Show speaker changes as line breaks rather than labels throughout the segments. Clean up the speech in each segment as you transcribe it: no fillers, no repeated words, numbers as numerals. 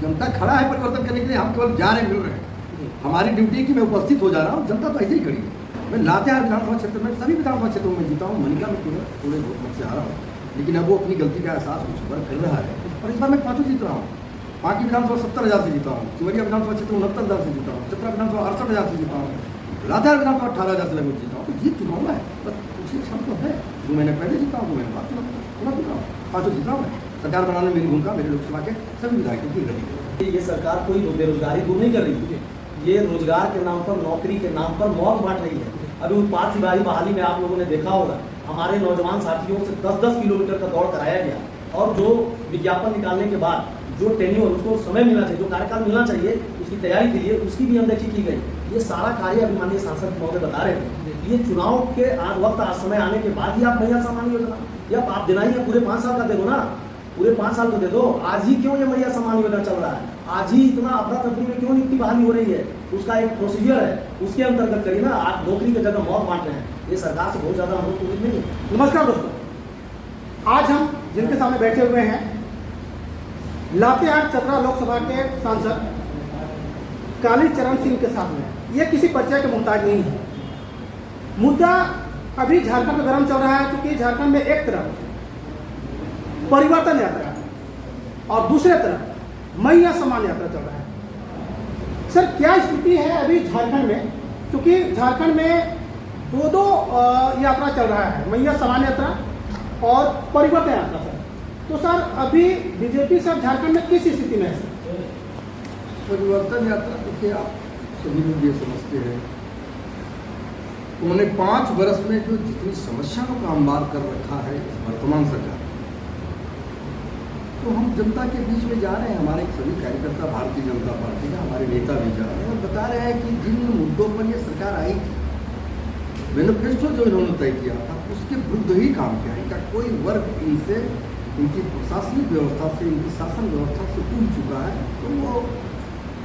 जनता खड़ा है परिवर्तन करने के लिए, हम केवल जा रहे मिल रहे हैं। हमारी ड्यूटी है कि मैं उपस्थित हो जा रहा हूँ, जनता तो ऐसे ही खड़ी है। मैं लातेहार विधानसभा क्षेत्र में, सभी विधानसभा क्षेत्रों में जीता हूँ, मनिका में केवल थोड़े बहुत मत से आ रहा हूँ, लेकिन अब वो अपनी गलती का एहसास कुछ बार कर रहा है। और इस बार मैं 5 जीत रहा हूँ। बाकी विधानसभा 70,000 से जीता हूँ, सिमरिया विधानसभा क्षेत्र 69,000 से जीता हूँ, चतरा विधानसभा 68,000 से जीता हूँ, लातेहार विधानसभा 18,000 से लगभग जीता हूँ। तो जीत चुका हूँ मैं, बस कुछ क्षण तो है। 2 महीने पहले जीता हूँ, 2 महीने बाद चुना चुका हूँ, 5 जीता हूँ मैं। सरकार बनाने में मेरी भूमिका मेरे लोकसभा के सभी विधायकों की रही।
ये सरकार कोई बेरोजगारी दूर नहीं कर रही है, ये रोजगार के नाम पर, नौकरी के नाम पर मौत बांट रही है। अभी उत्पाद सिपाही बहाली में आप लोगों ने देखा होगा, हमारे नौजवान साथियों से 10-10 किलोमीटर का दौड़ कराया गया, और जो विज्ञापन निकालने के बाद जो टेन्योर, उसको समय मिलना चाहिए, जो कार्यकाल मिलना चाहिए उसकी तैयारी के लिए, उसकी भी अनदेखी की गई। ये सारा कार्य अभी माननीय सांसद महोदय बता रहे थे। ये चुनाव के वक्त समय आने के बाद ही आप महिला सम्मान योजना, या आप देना ही है, पूरे 5 साल का दे दो ना, पूरे 5 साल को दे दो। आज ही क्यों ये महिला सम्मान योजना चल रहा है, आज ही इतना अफरा तफरी में क्यों नियुक्ति बहाली हो रही है, उसका एक प्रोसीजर है, उसके अंतर्गत करिए ना। आप नौकरी की जगह मौत बांट रहे हैं, ये सरकार से बहुत ज्यादा हम लोग उम्मीद नहीं है।
नमस्कार दोस्तों, आज हम जिनके सामने बैठे हुए हैं लातेहार चतरा लोकसभा के सांसद कालीचरण सिंह के साथ में। ये किसी परिचय के मुहताज नहीं है। मुद्दा अभी झारखंड में गर्म चल रहा है, क्योंकि झारखंड में एक तरफ परिवर्तन यात्रा और दूसरे तरफ मैया सम्मान यात्रा चल रहा है। सर, क्या स्थिति है अभी झारखंड में, क्योंकि झारखंड में दो यात्रा चल रहा है, मैया सम्मान यात्रा और परिवर्तन यात्रा। सर, तो सर अभी बीजेपी सब झारखंड में किस स्थिति में है? सर,
परिवर्तन यात्रा देखिए, आप सभी लोग ये समझते हैं, उन्होंने 5 वर्ष में जो जितनी समस्याओं का अंबार कर रखा है इस वर्तमान सरकार, तो हम जनता के बीच में जा रहे हैं। हमारे सभी कार्यकर्ता भारतीय जनता पार्टी का, हमारे नेता भी जा रहे हैं और बता रहे हैं कि जिन मुद्दों पर ये सरकार आई थी, मैनिफेस्टो जो इन्होंने तय किया था, उसके विरुद्ध ही काम किया। इनका कोई वर्ग इनसे, इनकी प्रशासनिक व्यवस्था से, इनकी शासन व्यवस्था से उड़ चुका है, तो वो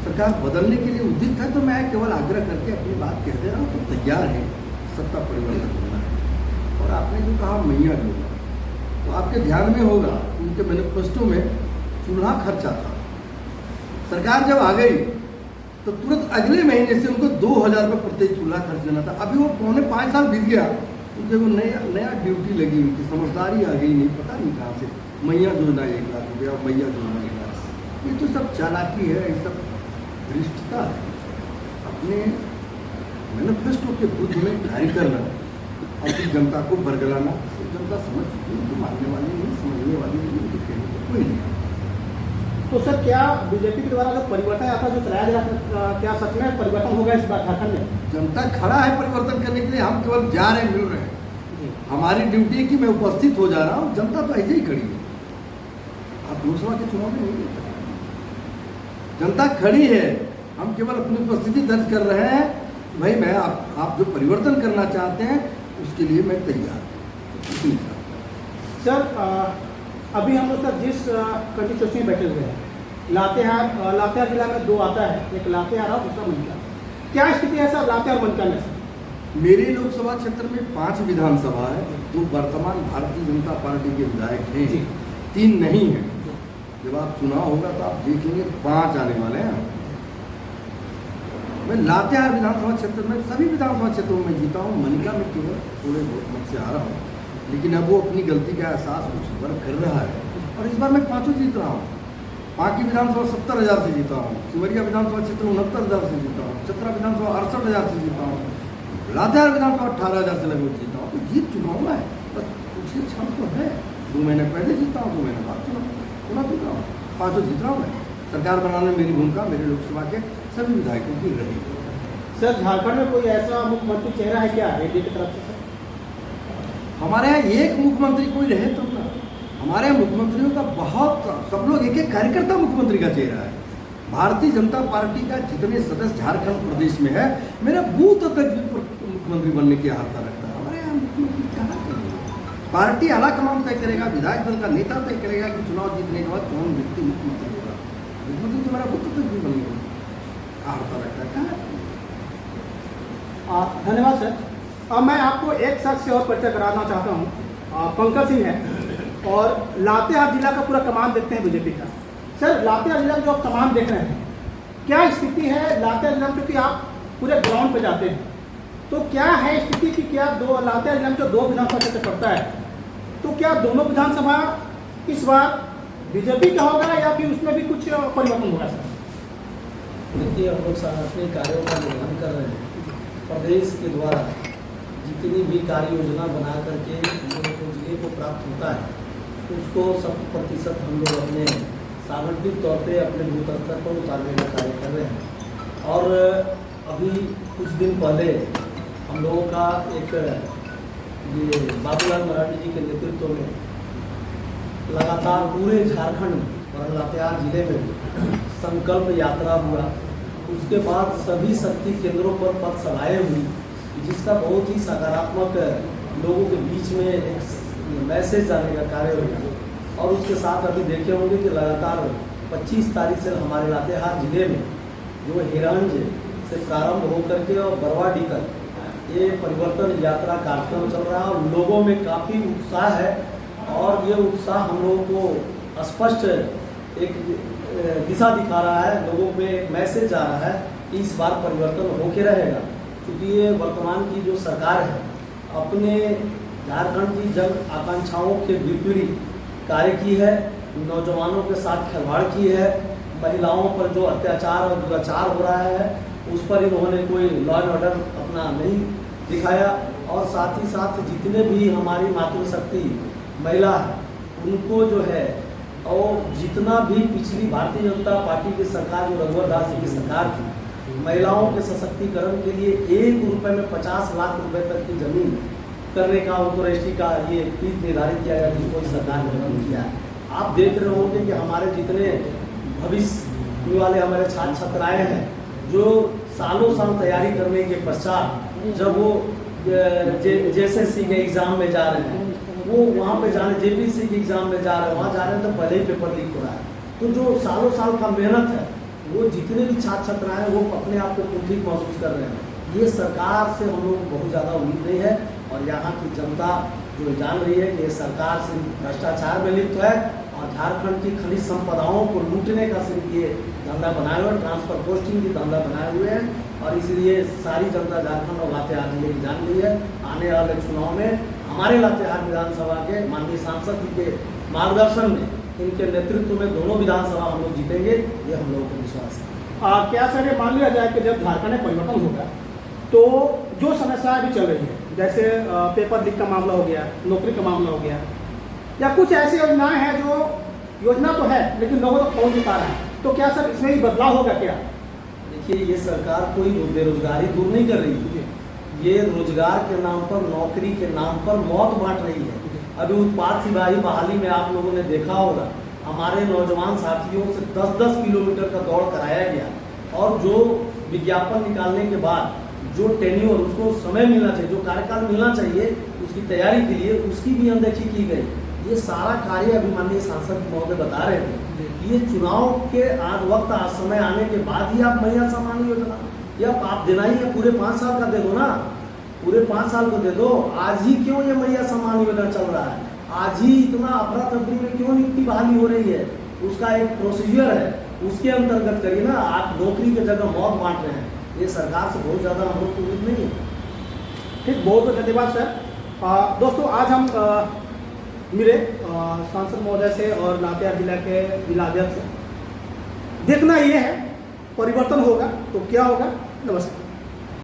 सरकार बदलने के लिए उद्युक्त है। तो मैं केवल आग्रह करके अपनी बात कह दे रहा हूँ, तो तैयार है, सत्ता परिवर्तन होना है। और आपने जो कहा मैया योजना, तो आपके ध्यान में होगा उनके मैनिफेस्टो में चूल्हा खर्चा था। सरकार जब आ गई तो तुरंत अगले महीने से उनको 2,000 रुपये प्रत्येक चूल्हा खर्च देना था। अभी वो पौने 5 साल बीत गया, उनके वो नया ड्यूटी लगी हुई थी, समझदारी आ गई, नहीं पता नहीं कहाँ से मैया योजना 1 लाख रुपया, मैया योजना 1 लाख। ये तो सब चालाकी है, ये सब धृष्टता है। अपने मैनिफेस्टो के विरुद्ध में कार्य करना और फिर जनता को बरगलाना, तो जनता समझ चुकी है, तो मानने वाली नहीं, समझने वाली नहीं, तो कहने को कोई नहीं।
तो सर क्या बीजेपी के द्वारा जो परिवर्तन यात्रा जो चलाया जा रहा है, क्या सच में परिवर्तन होगा इस बार झारखंड में?
जनता खड़ा है परिवर्तन करने के लिए, हम केवल जा रहे मिल रहे हैं। हमारी ड्यूटी है कि मैं उपस्थित हो जा रहा हूँ, जनता तो ऐसे ही खड़ी है। आप लोकसभा के चुनाव में नहीं, जनता खड़ी है, हम केवल अपनी उपस्थिति दर्ज कर रहे हैं। भाई मैं आप जो परिवर्तन करना चाहते हैं उसके लिए मैं तैयार हूँ।
सर अभी हम लोग सर जिस कंस्टिट्यूंसी में बैठे हुए हैं, लातेहार जिला में 2 आता है, एक लातेहार और दूसरा मनिका। क्या स्थिति है सर लातेहार और मनिका में? सर
मेरे लोकसभा क्षेत्र में 5 विधानसभा है, 2 वर्तमान भारतीय जनता पार्टी के विधायक हैं, 3 नहीं हैं। जब आप चुनाव होगा तो आप देखेंगे 5 आने वाले हैं। मैं लातेहार विधानसभा क्षेत्र में, सभी विधानसभा क्षेत्रों में जीता हूँ, मनिका में केवल थोड़े बहुत मत से आ रहा हूँ, लेकिन अब वो अपनी गलती का एहसास कुछ बार कर रहा है। और इस बार मैं 5 जीत रहा हूँ। बाकी विधानसभा 70,000 से जीता हूँ, सिमरिया विधानसभा क्षेत्र 69,000 से जीता हूँ, चतरा विधानसभा 68,000 से जीता हूँ, लातेहार विधानसभा 18,000 से लगभग जीता हूँ। तो जीत चुका हूँ मैं, बस कुछ क्षण तो है। 2 महीने पहले जीता हूँ, 2 महीने बाद चुना चुका हूँ, 5 जीत रहा हूँ मैं। सरकार बनाने में मेरी भूमिका मेरे लोकसभा के सभी विधायकों की रही।
सर झारखंड में कोई ऐसा मुख्यमंत्री चेहरा है क्या एनडीए की तरफ से?
हमारे यहाँ एक मुख्यमंत्री कोई रहे तो ना, हमारे यहाँ मुख्यमंत्रियों का बहुत, सब लोग एक कार्यकर्ता मुख्यमंत्री का चेहरा है। भारतीय जनता पार्टी का जितने सदस्य झारखंड प्रदेश में है, मेरा बूथ तक मुख्यमंत्री बनने की आहार रखता है। हमारे यहाँ मुख्यमंत्री क्या करेगा? पार्टी आला कमान तय करेगा, विधायक दल का नेता तय करेगा कि चुनाव जीतने के बाद कौन व्यक्ति मुख्यमंत्री होगा। मुख्यमंत्री तो मेरा बूथ तक भी बनने की आहार रखता है।
धन्यवाद सर। अब मैं आपको एक शख्स से और परिचय कराना चाहता हूँ। पंकज सिंह है और लातेहार जिला का पूरा कमान देखते हैं बीजेपी का। सर लातेहार जिला में जो आप तमाम देख रहे हैं, क्या स्थिति है लातेहार जिला में, क्योंकि आप पूरे ग्राउंड पे जाते हैं, तो क्या है स्थिति कि क्या दो लातेहार जिला में जो 2 विधानसभा क्षेत्र पड़ता है, तो क्या दोनों विधानसभा इस बार बीजेपी का होगा या फिर उसमें भी कुछ परिवर्तन होगा सर?
देखिए, हम लोग सांगठनिक कार्यों का निर्वहन कर रहे हैं। प्रदेश के द्वारा जितनी भी कार्य योजना बना करके हम लोगों को जिले को प्राप्त होता है, उसको 100% हम लोग अपने सांगठनिक तौर पे अपने बूथ स्तर पर उतारने का कार्य कर रहे हैं। और अभी कुछ दिन पहले हम लोगों का एक ये बाबूलाल मरांडी जी के नेतृत्व में लगातार पूरे झारखंड में और लातेहार जिले में भी संकल्प यात्रा हुआ। उसके बाद सभी शक्ति केंद्रों पर पथ सभाएँ हुई, जिसका बहुत ही सकारात्मक लोगों के बीच में एक मैसेज जाने का कार्य हुआ। और उसके साथ अभी देखे होंगे कि लगातार 25 तारीख से हमारे लातेहार जिले में जो हिरंज से प्रारंभ होकर के और बरवाडी तक ये परिवर्तन यात्रा कार्यक्रम चल रहा है और लोगों में काफ़ी उत्साह है। और ये उत्साह हम लोगों को स्पष्ट एक दिशा दिखा रहा है, लोगों में एक मैसेज आ रहा है कि इस बार परिवर्तन होके रहेगा। क्योंकि ये वर्तमान की जो सरकार है अपने झारखंड की जन आकांक्षाओं के विपरीत कार्य की है, नौजवानों के साथ खिलवाड़ की है, महिलाओं पर जो अत्याचार और दुराचार हो रहा है उस पर इन्होंने कोई लॉ एंड ऑर्डर अपना नहीं दिखाया। और साथ ही साथ जितने भी हमारी मातृशक्ति महिला है उनको जो है और जितना भी पिछली भारतीय जनता पार्टी की सरकार जो रघुवर दास जी की सरकार थी, महिलाओं के सशक्तिकरण के लिए 1 रुपये में 50 लाख रुपए तक की जमीन करने का उनको रजिस्ट्री का ये फीस निर्धारित किया गया, जिसको इस सरकार ने बंद किया है। आप देख रहे होंगे कि हमारे जितने भविष्य वाले हमारे छात्र छात्राएँ हैं जो सालों साल तैयारी करने के पश्चात जब वो JSSC के एग्ज़ाम में जा रहे हैं, वो वहाँ पे जाने JPSC के एग्ज़ाम में जा रहे हैं, वहाँ जा रहे हैं तो पहले ही पेपर लीक हो रहा है। तो जो सालों साल का मेहनत है वो जितने भी छात्र छात्राएँ हैं वो अपने आप को कुंठित महसूस कर रहे हैं। ये सरकार से हम लोग बहुत ज़्यादा उम्मीद नहीं है और यहाँ की जनता जो जान रही है कि ये सरकार सिर्फ भ्रष्टाचार में लिप्त है और झारखंड की खनिज संपदाओं को लूटने का सिर्फ ये धंधा बनाए हुए, ट्रांसफर पोस्टिंग की धंधा बनाए हुए हैं। और इसलिए सारी जनता झारखंड और लातेहार जिले की जान रही है। आने वाले चुनाव में हमारे लातेहार विधानसभा के माननीय सांसद जी के मार्गदर्शन में, इनके नेतृत्व में दोनों विधानसभा हम लोग जीतेंगे, ये हम लोगों को विश्वास है।
क्या सर ये मान लिया जाए कि जब झारखंड में परिवर्तन होगा तो जो समस्याएं अभी चल रही है, जैसे पेपर लीक का मामला हो गया, नौकरी का मामला हो गया, या कुछ ऐसी योजनाएं हैं जो योजना तो है लेकिन लोगों तक पहुंच नहीं पा रहा है, तो क्या सर इसमें भी बदलाव होगा क्या?
देखिए, ये सरकार कोई बेरोजगारी दूर नहीं कर रही है, ये रोजगार के नाम पर, नौकरी के नाम पर मौत बांट रही है। अभी उत्पाद सिपाही बहाली में आप लोगों ने देखा होगा, हमारे नौजवान साथियों से 10-10 किलोमीटर का दौड़ कराया गया और जो विज्ञापन निकालने के बाद जो टेन्योर उसको समय मिलना चाहिए, जो कार्यकाल मिलना चाहिए उसकी तैयारी के लिए, उसकी भी अनदेखी की गई। ये सारा कार्य अभी माननीय सांसद महोदय बता रहे थे कि ये चुनाव के वक्त समय आने के बाद ही आप महिला सम्मान योजना या आप देना ही है, पूरे 5 साल का दे दो ना, पूरे 5 साल को दे दो। आज ही क्यों ये महिला सम्मान योजना चल रहा है, आज ही इतना अफरा तफरी में क्यों नियुक्ति बहाली हो रही है, उसका एक प्रोसीजर है, उसके अंतर्गत करिए ना। आप नौकरी की जगह मौत बांट रहे हैं, ये सरकार से बहुत ज़्यादा हम लोग को उम्मीद नहीं है।
ठीक, बहुत बहुत धन्यवाद सर। दोस्तों, आज हम मिले सांसद महोदय से और लातेहार जिला के जिलाध्यक्ष से। देखना ये है परिवर्तन होगा तो क्या होगा। नमस्कार।